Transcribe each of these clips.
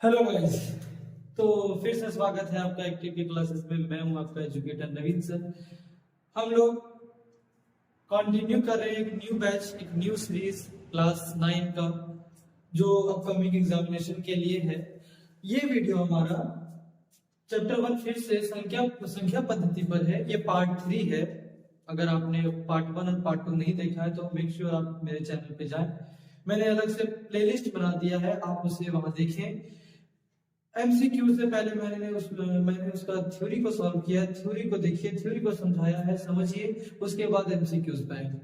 Hello guys. तो फिर से स्वागत है आपका एक्टिव की क्लासेस में। मैं हूं आपका एजुकेटर नवीन सर। हम लोग कंटिन्यू कर रहे हैं एक न्यू बैच, एक न्यू सीरीज क्लास 9 का, जो अपकमिंग एग्जामिनेशन के लिए है। ये वीडियो हमारा चैप्टर 1 फिर से संख्या संख्या पद्धति पर है। ये पार्ट 3 है। अगर आपने पार्ट 1 और पार्ट 2 नहीं देखा है तो मेक श्योर आप मेरे चैनल पे जाएं। मैंने अलग से प्लेलिस्ट बना दिया है, आप उसे वहां देखें। एमसीक्यू से पहले मैंने उसका थ्योरी को सॉल्व किया, थ्योरी को देखिए, थ्योरी को समझाया है, समझिए। उसके बाद एमसीक्यूज पे आएंगे।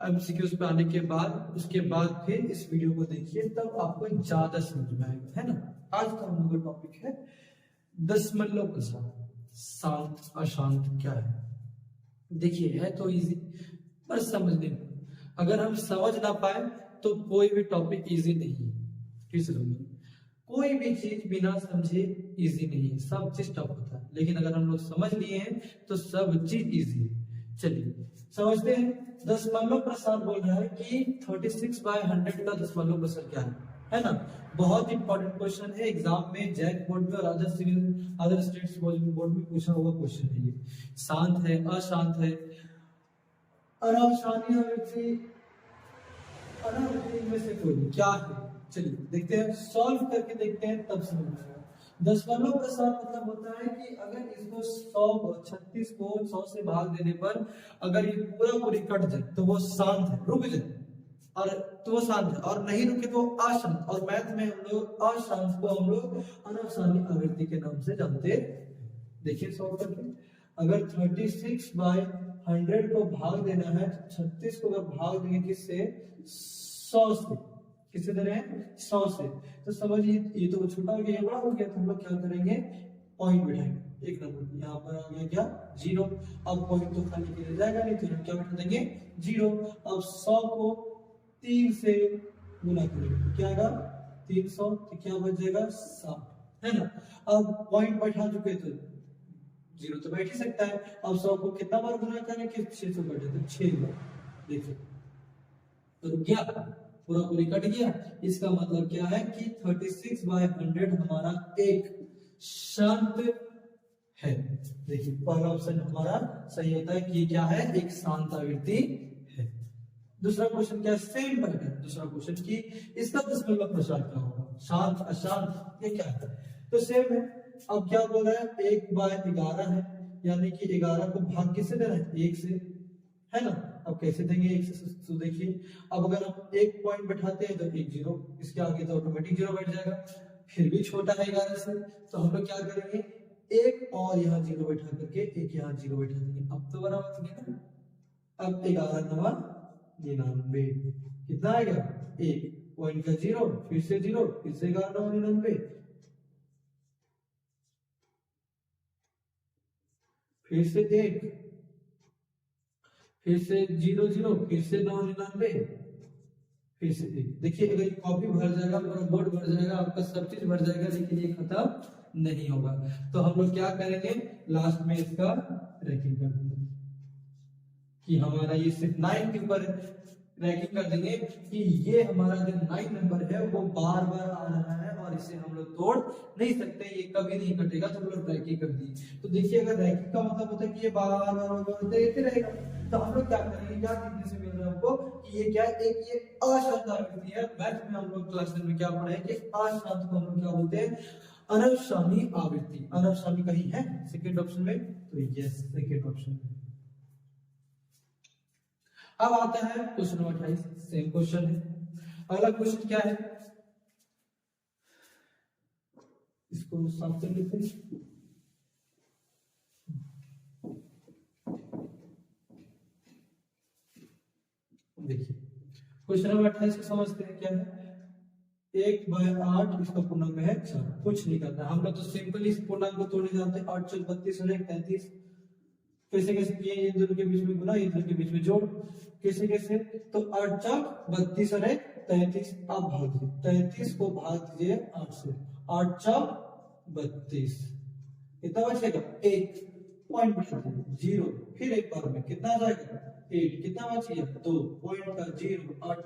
एमसीक्यूज पे आने के बाद उसके बाद फिर इस वीडियो को देखिए, तब आपको ज्यादा समझ में आएगा, है ना। आज का हम लोग का टॉपिक है दशमलव प्रसार। शांत अशांत क्या है। देखिए है तो इजी, पर समझने में अगर हम समझ ना पाए तो कोई भी टॉपिक इजी नहीं है। फिर से सुनिए, कोई भी चीज बिना समझे इजी नहीं है, सब चीज टफ होता है। लेकिन अगर हम लोग समझ लिए हैं तो सब चीज इजी है। चलिए समझते हैं। दशमलव प्रसार बोल रहा है कि 36/100 का दशमलव प्रसार क्या है ना। बहुत इंपॉर्टेंट क्वेश्चन है, एग्जाम में जैक बोर्ड में और अदर स्टेट्स बोर्ड में पूछा हुआ क्वेश्चन है ये। शांत है, अशांत है, अनाशानी अनावृत्ति में से कोई क्या है। चलिए देखते हैं, सॉल्व करके देखते हैं, तब समझ में आएगा। दशमलव प्रसार मतलब होता है कि अगर इसको 36 को 100 से भाग देने पर अगर ये पूरी कट जाए तो वो शांत है, रुक जाए, और तो वो शांत है, और नहीं रुके तो अशांत। और मैथ में हम लोग अशांत को हम लोग अनाशानी आवृत्ति के नाम से जानते हैं। देखिए सॉल्व करके, अगर 36/100 को भाग देना है तो 36 को अगर भाग देंगे किससे, 100 से। किससे दे रहे हैं, 100 से। तो समझिए ये तो छोटा हो गया, ये बड़ा हो गया, तो हम लोग क्या करेंगे, पॉइंट बैठाएंगे। एक नंबर यहाँ पर आ गया क्या, 0। अब पॉइंट तो खाली के लिए जाएगा नहीं, तो हम क्या बैठा देंगे, 0। अब 100 को 3 से गुना करेंगे, क्या आएगा 300, तो क्या बच जाएगा 7, है ना। अब पॉइंट बैठा चुके तो 0 तो बैठ ही सकता है। अब 100 को कितना बार गुना करें कि 6 से बैठे तो 6 बार। देखिए तो क्या पूरी कट गया। इसका मतलब क्या है कि 36/100 हमारा एक शांत है। देखिए पहला ऑप्शन हमारा सही होता है कि ये क्या है, एक शांत आवृत्ति है। दूसरा क्वेश्चन क्या है, सेम पैटर्न। दूसरा क्वेश्चन की इसका दशमलव प्रसार क्या होगा, शांत अशांत, ये क्या है, तो सेम है। अब क्या बोल रहा है, 1/11 है, यानी कि 11 को भाग किससे देना है, 1 से, है ना। अब कैसे देंगे 1 से, तो देखिए अब अगर हम एक पॉइंट बैठाते हैं तो 1 0, इसके आगे तो ऑटोमेटिक 0 बैठ जाएगा। फिर भी छोटा है 11 से, तो हम लोग क्या करेंगे, एक और यहाँ 0 बैठा करके एक यहाँ 0 बैठा देंगे। अब तो बराबर हो गया ना। अब 11 9 99, कितना आएगा, 1 पॉइंट का 0, फिर से 0, फिर से 11 9 99, फिर से 1, फिर से 0 0, फिर से 9 99, फिर से 1। देखिए अगर कॉपी भर जाएगा, पूरा बोर्ड भर जाएगा, आपका सब चीज भर जाएगा, लेकिन ये खत्म नहीं होगा। तो हम लोग क्या करेंगे, लास्ट में इसका रैंकिंग कर देंगे कि हमारा ये सिर्फ 9 के ऊपर रैंकिंग कर देंगे कि ये हमारा जो 9 नंबर है वो बार बार आ रहा है और इसे हम लोग तोड़ नहीं सकते, ये कभी नहीं कटेगा, तो हम लोग रैंकिंग कर दिए। तो देखिए अगर रैंकिंग का मतलब होता है कि ये बार बार देते रहेगा, तो हम लोग क्या करेंगे, क्या देखने से मिल रहा है हमको कि ये क्या है, एक ये अशांत आवृत्ति है। मैथ में हम लोग क्लास 10 में क्या पढ़े हैं कि अशांत को हम लोग क्या बोलते हैं, अनवशानी आवृत्ति। अनवशानी कहीं है सेकंड ऑप्शन में, तो यस सेकंड ऑप्शन में। अब आता है क्वेश्चन नंबर 28, सेम क्वेश्चन है। अगला क्वेश्चन क्या है, इसको साफ कर लेते हैं। देखिए क्वेश्चन नंबर 28 को समझते हैं, क्या है, 1/8, इसका पूर्णांक है 4। कुछ नहीं करना, हम लोग तो सिंपली इस पूर्णांक को तोड़ने जानते हैं। 8 4 32 और 1 33। कैसे कैसे किए, ये दोनों के बीच में गुना, ये दोनों के बीच में जोड़, कैसे कैसे, तो 8 4 32 और 1 33। अब भाग दीजिए, 33 को भाग दीजिए 8 से, 8 4 32, कितना बचेगा, 1 पॉइंट बचा दीजिए 0, फिर एक बार में कितना आ जाएगा 8, कितना बच गया 2 पॉइंट का 0, 8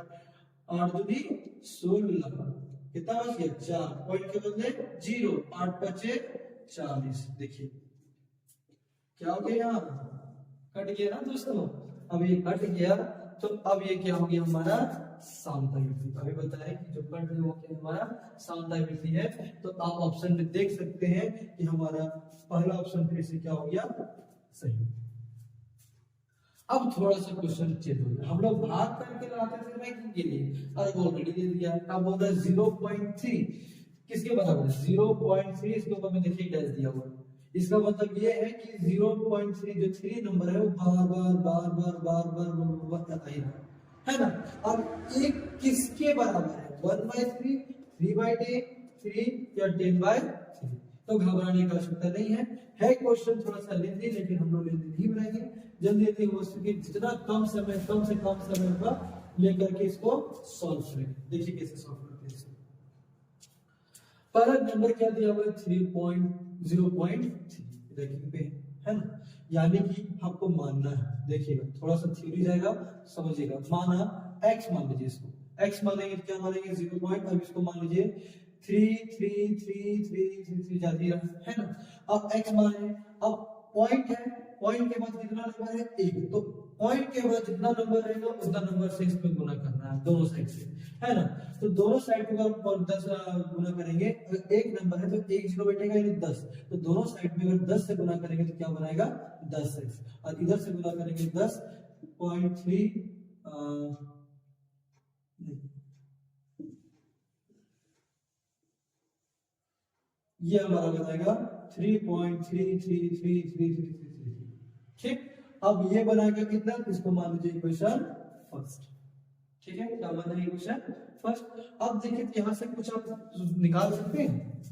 8 दूनी 16, कितना बच गया 4, पॉइंट के बदले 0, 8 बचे 40। देखिए क्या हो गया, यहाँ कट गया ना दोस्तों। अब ये कट गया तो अब ये क्या हो गया हमारा सामंतायुक्ति। अभी बताया कि जो कट है वो क्या हमारा सामंतायुक्ति है। तो आप ऑप्शन में देख सकते हैं कि हमारा पहला ऑप्शन फिर से क्या हो गया सही। अब थोड़ा सा क्वेश्चन चेंज हो गया, हम लोग भाग करके लाते थे रैंकिंग के लिए, और ऑलरेडी दे दिया। अब बोल रहा है 0.3 किसके बराबर है 0.3, इसके ऊपर में देखिए डैश दिया हुआ है। इसका मतलब ये है कि 0.3 जो 3 नंबर है वो बार बार बार बार बार बार आता ही है ना। अब एक किसके बराबर है 1/3, 3/10, 3 या 10/3। तो घबराने का आवश्यकता नहीं है क्वेश्चन थोड़ा सा लेंदी, लेकिन हम लोग लेंदी नहीं बनाएंगे, जल्दी जल्दी हो सके जितना कम से कम समय होगा लेकर के इसको सॉल्व करेंगे। देखिए कैसे सॉल्व करते हैं। पहला नंबर क्या दिया हुआ है 3.0.3 रैंकिंग पे है ना, यानी कि हमको मानना है। देखिएगा थोड़ा सा थ्योरी जाएगा, समझिएगा। माना x मान लीजिए, इसको x मानेंगे क्या मानेंगे 0 पॉइंट, अब इसको मान लीजिए 3 3 3 3 3 3 जाती है ना। अब x माने, अब पॉइंट है, पॉइंट के बाद कितना नंबर है 1, तो पॉइंट के बाद जितना नंबर रहेगा उतना नंबर से इसमें गुना करना है दोनों साइड से, है ना। तो दोनों साइड को अगर 10 गुना करेंगे, अगर एक नंबर है तो 1 0 बैठेगा यानी 10, तो दोनों साइड में अगर 10 से गुना करेंगे तो क्या बनाएगा 10x, और इधर से गुना करेंगे 10.3 ये हमारा बताएगा 3.333333। ठीक, अब ये बनाएगा कितना, इसको मान लीजिए इक्वेशन फर्स्ट। ठीक है, क्या मान लीजिए इक्वेशन फर्स्ट। अब देखिए यहां से कुछ आप निकाल सकते हैं,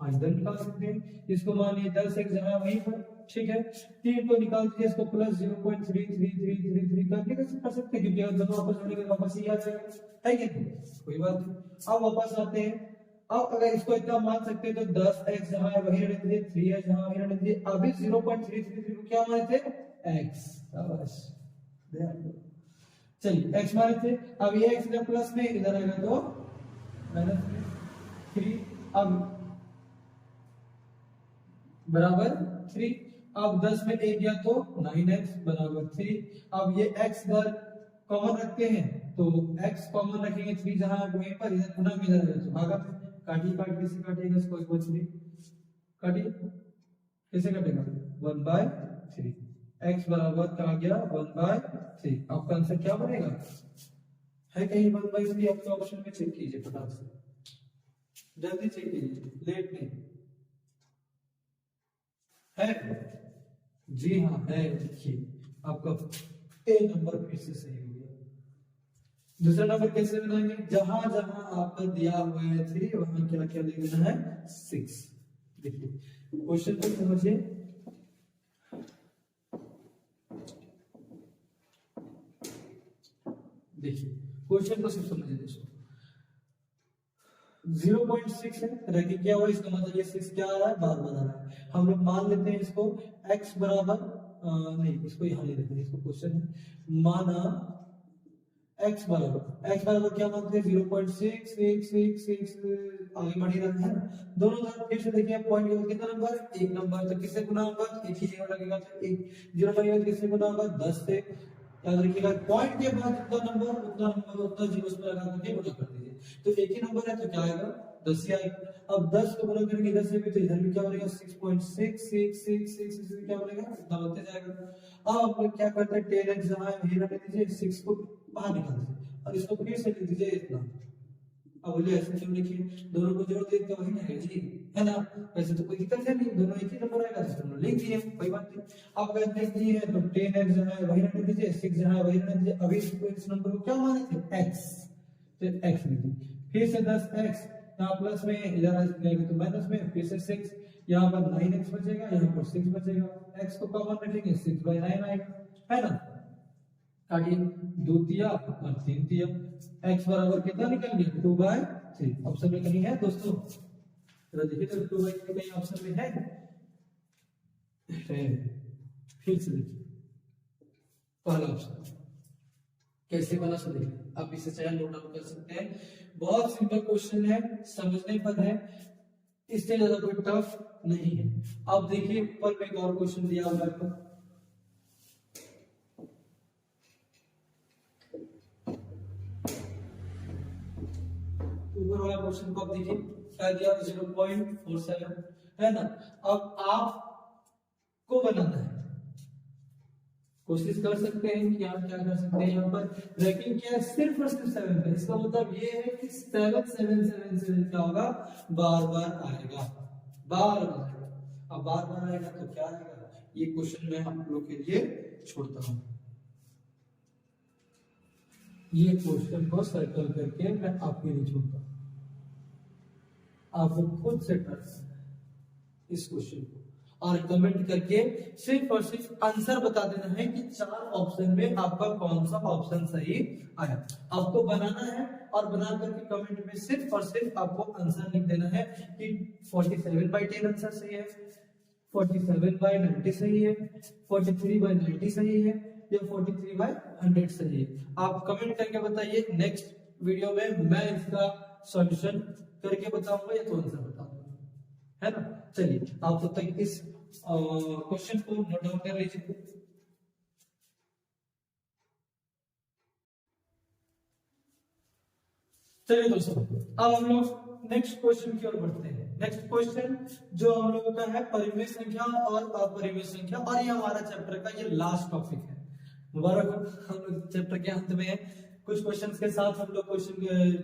हाँ इधर निकाल सकते हैं। इसको मान लीजिए 10x जहां वहीं पर, ठीक है। 3 को निकाल दीजिए, इसको प्लस 0.33333 करके कर सकते हैं, क्योंकि अगर दोनों वापस जोड़ेंगे वापस ही आ जाएगा, है कि नहीं, कोई बात नहीं। अब वापस आते हैं, अब अगर इसको इतना मान सकते हैं तो 10x जहां है वहीं रहने दीजिए, 3x जहां वहीं रहने दीजिए। अभी 0.333 को क्या माने थे x, बस चलिए x माने थे। अब ये x इधर प्लस में, इधर आएगा तो माइनस में 3, अब बराबर 3। अब 10 में 1 गया तो 9x बराबर 3। अब ये x इधर कॉमन रखते हैं तो x कॉमन रखेंगे, 3 जहां वहीं पर, इधर गुना में इधर आएगा तो भागा, काटिए, काट कैसे काटिएगा इसको, 1/3 काटिए, कैसे कटेगा 1/3। x बराबर क्या आ गया 1/3। आपका आंसर क्या बनेगा, है कहीं 1/3? आपके ऑप्शन में चेक कीजिए फटाक से, जल्दी चेक कीजिए, लेट नहीं है। जी हाँ है, देखिए आपका ए नंबर फिर से सही हो गया। दूसरा नंबर कैसे बनाएंगे, जहां जहां आपका दिया हुआ है 3 वहां क्या क्या लिखना है 6। देखिए क्वेश्चन को समझिए, देखिए क्वेश्चन को सिर्फ समझिए दोस्तों। 0.6 है, रैंकिंग क्या हुआ, इसका मतलब ये 6 क्या आ रहा है बार बार आ रहा है। हम लोग मान लेते हैं इसको x बराबर नहीं, इसको यहाँ नहीं लेते, इसको क्वेश्चन है, माना x बराबर क्या मानते हैं 0.666 आगे बढ़ ही रहा है। दोनों तरफ फिर से देखिए, पॉइंट के बाद कितना नंबर, एक नंबर, तो किससे गुना होगा, एक ही जगह लगेगा, तो एक 0 किससे गुना होगा 10 से। याद रखिएगा पॉइंट के बाद जितना नंबर उतना जीरो उसमें लगा करके गुना कर दीजिए, तो एक ही नंबर है तो क्या आएगा 10 ही आएगा। अब 10 को गुना करेंगे इधर से भी तो इधर भी क्या बनेगा 6.6666 क्या बनेगा, इतना बनते जाएगा। अब आप लोग क्या करते हैं 10x जहां है वहीं रख दीजिए, 6 को बाहर निकाल दीजिए और इसको फिर से लिख दीजिए इतना। अब बोले ऐसे क्यों लिखिए, दोनों को जोड़ देते तो वही आएगा जी, है ना। वैसे तो कोई दिक्कत है नहीं, दोनों एक ही नंबर आएगा तो दोनों लिख दिए, कोई बात नहीं। अब अगर लिख दिए है तो 10x जहां है वहीं रख दीजिए, 6 जहां है वहीं रख दीजिए। अभी इसको इस नंबर को क्या माने थे x, तो x लिख दीजिए, फिर से 10x यहाँ प्लस में, इधर जाएगा तो माइनस में, फिर से 6, यहाँ पर 9x बचेगा, यहाँ पर 6 बचेगा, x को कॉमन रखेंगे 6/9 आएगा, है ना। काटिए, 2 तिया और 3 तिया, x बराबर कितना निकल गया 2/3। ऑप्शन में कहीं है दोस्तों, जरा देखिए तो 2/3 कहीं ऑप्शन में है। फिर से देखिए पहला ऑप्शन कैसे बना सो देखिए, आप इसे चाहे नोट डाउन कर सकते हैं। बहुत सिंपल क्वेश्चन है, समझने पर है, इससे ज्यादा कोई टफ नहीं है। अब देखिए ऊपर में एक और क्वेश्चन दिया हुआ है, ऊपर वाला क्वेश्चन को आप देखिए क्या दिया, 0.47 है ना। अब आपको बनाना है, कोशिश कर सकते हैं कि आप क्या कर सकते हैं, यहाँ पर रैंकिंग क्या है, सिर्फ और सिर्फ 7 का। इसका मतलब ये है कि 7 7 7 7 क्या होगा, बार बार आएगा, बार बार आएगा। अब बार बार आएगा तो क्या आएगा, ये क्वेश्चन मैं आप लोग के लिए छोड़ता हूं। ये क्वेश्चन को सर्कल करके मैं आपके लिए छोड़ता हूं, आपको खुद से करना है इस क्वेश्चन को, और कमेंट करके सिर्फ और सिर्फ आंसर बता देना है कि 4 ऑप्शन में आपका कौन सा ऑप्शन सही आया। आपको बनाना है और बना करके कमेंट में सिर्फ और सिर्फ आपको आंसर लिख देना है कि 47/10 आंसर सही है, 47/90 सही है, 43/90 सही है, या 43/100 सही है। आप कमेंट करके बताइए, नेक्स्ट वीडियो में मैं इसका सॉल्यूशन करके बताऊंगा या तो आंसर बताऊंगा, है ना। चलिए आप तब तक इस क्वेश्चन को नोट डाउन कर लीजिए। चलिए दोस्तों, अब हम लोग नेक्स्ट क्वेश्चन की ओर बढ़ते हैं। नेक्स्ट क्वेश्चन जो हम लोगों का है परिमेय संख्या और अपरिमेय संख्या, और ये हमारा चैप्टर का ये लास्ट टॉपिक है। मुबारक हो, हम लोग चैप्टर के अंत में है। कुछ क्वेश्चंस के साथ हम लोग क्वेश्चन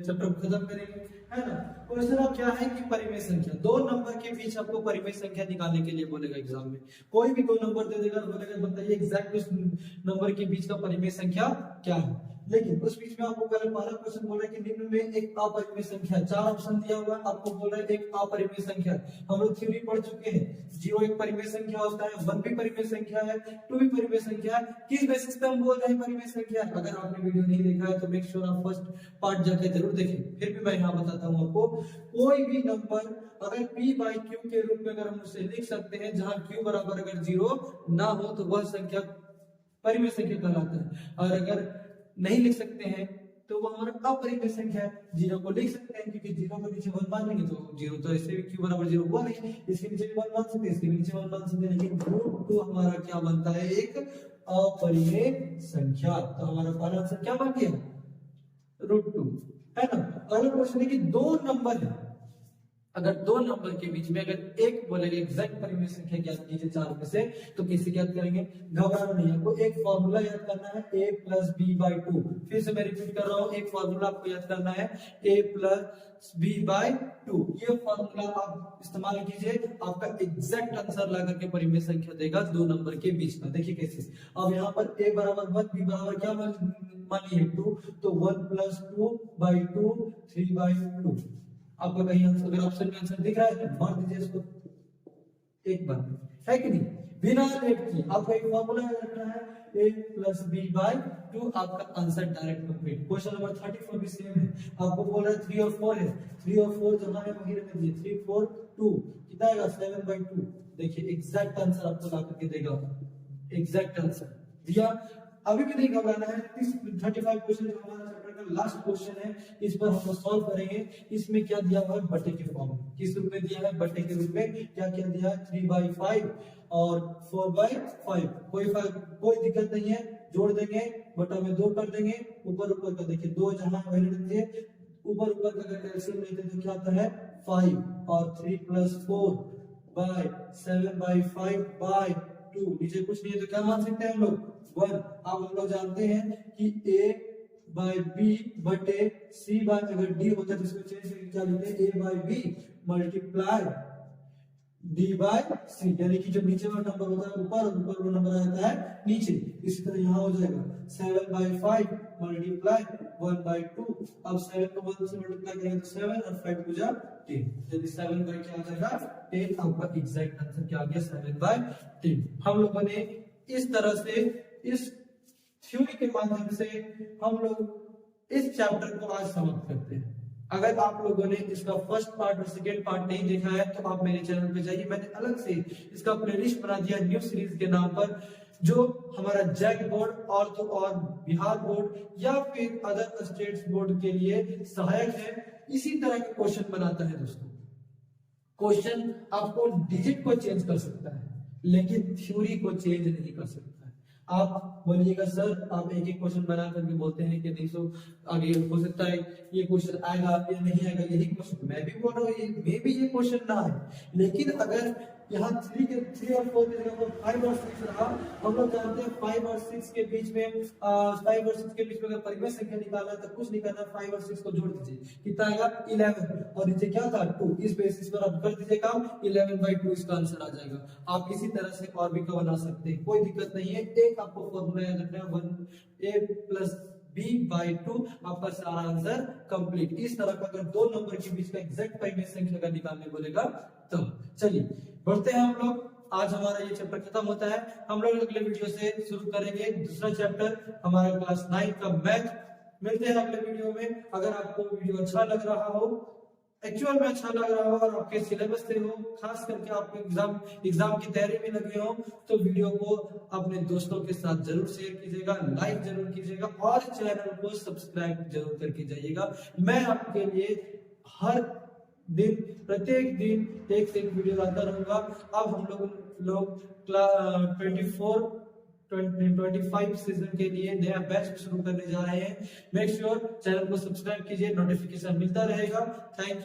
चैप्टर को खत्म करेंगे, है ना। क्वेश्चन अब क्या है कि परिमेय संख्या, 2 नंबर के बीच आपको परिमेय संख्या निकालने के लिए बोलेगा एग्जाम में। कोई भी 2 नंबर दे देगा, बोलेगा बताइए एग्जैक्ट उस नंबर के बीच का परिमेय संख्या क्या है। लेकिन उस बीच में आपको पहले पहला क्वेश्चन बोल रहा है कि निम्न में एक अपरिमेय संख्या, 4 ऑप्शन दिया हुआ है, आपको बोल रहा है एक अपरिमेय संख्या। हम लोग थ्योरी पढ़ चुके हैं, 0 एक परिमेय संख्या होता है, 1 भी परिमेय संख्या है, 2 भी परिमेय संख्या है। किस बेसिस पे हम बोल रहे हैं परिमेय संख्या? अगर आपने वीडियो नहीं देखा है तो मेक श्योर आप फर्स्ट पार्ट जाके जरूर देखें। फिर भी मैं यहाँ बताता हूँ आपको, कोई भी नंबर अगर p/q के रूप में अगर हम उसे लिख सकते हैं, जहां q बराबर अगर 0 ना हो तो वह संख्या परिमेय संख्या कहलाता है। और अगर नहीं लिख सकते हैं तो वो हमारा अपरिमेय संख्या है। 0 को लिख सकते हैं क्योंकि 0 के नीचे 1 मान लेंगे तो 0 तो ऐसे भी q बराबर 0 हुआ नहीं, इसके नीचे भी 1 मान सकते हैं, इसके नीचे 1 मान सकते हैं, लेकिन √2 हमारा क्या बनता है, एक अपरिमेय संख्या। तो हमारा पहला आंसर क्या बन गया, √2, है ना। अगला क्वेश्चन है कि 2 नंबर है, अगर 2 नंबर के बीच में अगर एक बोलेगा एग्जैक्ट परिमेय संख्या ज्ञात कीजिए 4 में से, तो कैसे ज्ञात करेंगे, घबराना नहीं है, आपको एक फॉर्मूला याद करना है, a + b/2। फिर से मैं रिपीट कर रहा हूं, एक फॉर्मूला आपको याद करना है, a + b/2। ये फॉर्मूला आप इस्तेमाल कीजिए, आपका एग्जैक्ट आंसर ला करके परिमेय संख्या देगा 2 नंबर के बीच में। देखिए कैसे, अब यहाँ पर a बराबर 1, b बराबर क्या मान लिए 2, तो 1 + 2/2 3/2। आपको कहीं अगर ऑप्शन में आंसर दिख रहा है तो मार दीजिए इसको एक बार, है कि नहीं, बिना लेट किए। आपको एक फॉर्मूला याद रखना है, a + b/2, आपका answer direct complete. Question number 34 भी सेम है, आपको बोल रहा है 3 और 4 है, 3 और 4 जहां है वहीं रख दीजिए, 3 4 2 कितना आएगा 7/2। देखिए एग्जैक्ट आंसर आपको ला करके देगा, एग्जैक्ट आंसर दिया। अभी भी नहीं घबराना है, 35 क्वेश्चन जो हमारा चैप्टर का लास्ट क्वेश्चन है, इस पर हम सॉल्व करेंगे। इसमें क्या दिया हुआ है, बटे के फॉर्म में, किस रूप में दिया है, बटे के रूप में। क्या क्या दिया है, 3/5 और 4/5। कोई दिक्कत नहीं है, जोड़ देंगे, बटा में 2 कर देंगे, ऊपर ऊपर का देखिए 2 जहां वही रख दिए, ऊपर ऊपर का अगर कैल्सियम लेते हैं तो क्या आता है 5, और 3 + 4/7/5/2। नीचे कुछ नहीं है तो क्या मान सकते हैं हम लोग 1। अब हम लोग जानते हैं कि a/b/c अगर d होता है तो इसको चेंज करके क्या लिखते हैं, a/b × d/c, यानी कि जब नीचे वाला नंबर होता है ऊपर और ऊपर वाला नंबर आता है नीचे। इसी तरह यहाँ हो जाएगा 7/5 × 1/2। अब 7 को 1 से मल्टीप्लाई करेंगे तो 7 और 5 को जा 10, यदि 7 बाय क्या आ जाएगा 10। आपका एग्जैक्ट आंसर क्या आ गया 7/10। हम लोगों ने इस तरह से इस थ्योरी के माध्यम से हम लोग इस चैप्टर को आज समाप्त करते हैं। अगर आप लोगों ने इसका फर्स्ट पार्ट और सेकेंड पार्ट नहीं देखा है तो आप मेरे चैनल पे जाइए, मैंने अलग से इसका प्लेलिस्ट बना दिया न्यू सीरीज के नाम पर, जो हमारा जैक बोर्ड और बिहार बोर्ड या फिर अदर स्टेट्स बोर्ड के लिए सहायक है, इसी तरह के क्वेश्चन बनाता है दोस्तों। क्वेश्चन आपको डिजिट को चेंज कर सकता है लेकिन थ्योरी को चेंज नहीं कर सकता है। आप बोलिएगा सर आप एक एक क्वेश्चन बना करके बोलते हैं कि नहीं सो आगे हो सकता है ये क्वेश्चन आएगा या नहीं आएगा, यही क्वेश्चन मैं भी बोल रहा हूँ, मे भी ये क्वेश्चन ना है, लेकिन अगर यहाँ 3 और 4 की जगह 5 और 6 रहा, हम लोग जानते हैं 5 और 6 के बीच में 5 और 6 के बीच में अगर परिमेय संख्या निकालना है तो कुछ नहीं करना, 5 और 6 को जोड़ दीजिए, कितना आएगा 11 और नीचे क्या था 2, इस बेसिस पर आप कर दीजिए काम, 11/2 इसका आंसर आ जाएगा। आप इसी तरह से और भी का बना सकते हैं, कोई दिक्कत नहीं है। एक आपको फॉर्मूला याद रखना है 1a + b/2, आपका सारा आंसर कंप्लीट। इस तरह का अगर दो नंबर के बीच का एग्जैक्ट परिमेय संख्या का निकालने बोलेगा तो चलिए बढ़ते हैं हम लोग। आज हमारा ये चैप्टर खत्म होता है, हम लोग अगले वीडियो से शुरू करेंगे दूसरा चैप्टर हमारा क्लास 9 का मैथ। मिलते हैं अगले वीडियो में। अगर आपको वीडियो अच्छा लग रहा हो, एक्चुअल में अच्छा लग रहा हो और आपके सिलेबस से हो, खास करके आपके एग्जाम की तैयारी में लगे हो, तो वीडियो को अपने दोस्तों के साथ जरूर शेयर कीजिएगा, लाइक जरूर कीजिएगा और चैनल को सब्सक्राइब जरूर करके जाइएगा। मैं आपके लिए हर दिन प्रत्येक दिन एक से एक वीडियो लाता रहूंगा। अब हम लोग 25 सीजन के लिए नया बैच शुरू करने जा रहे हैं। मेक श्योर चैनल को सब्सक्राइब कीजिए, नोटिफिकेशन मिलता रहेगा। Thank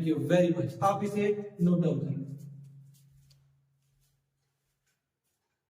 you very much. आप इसे नोट डाउन करें।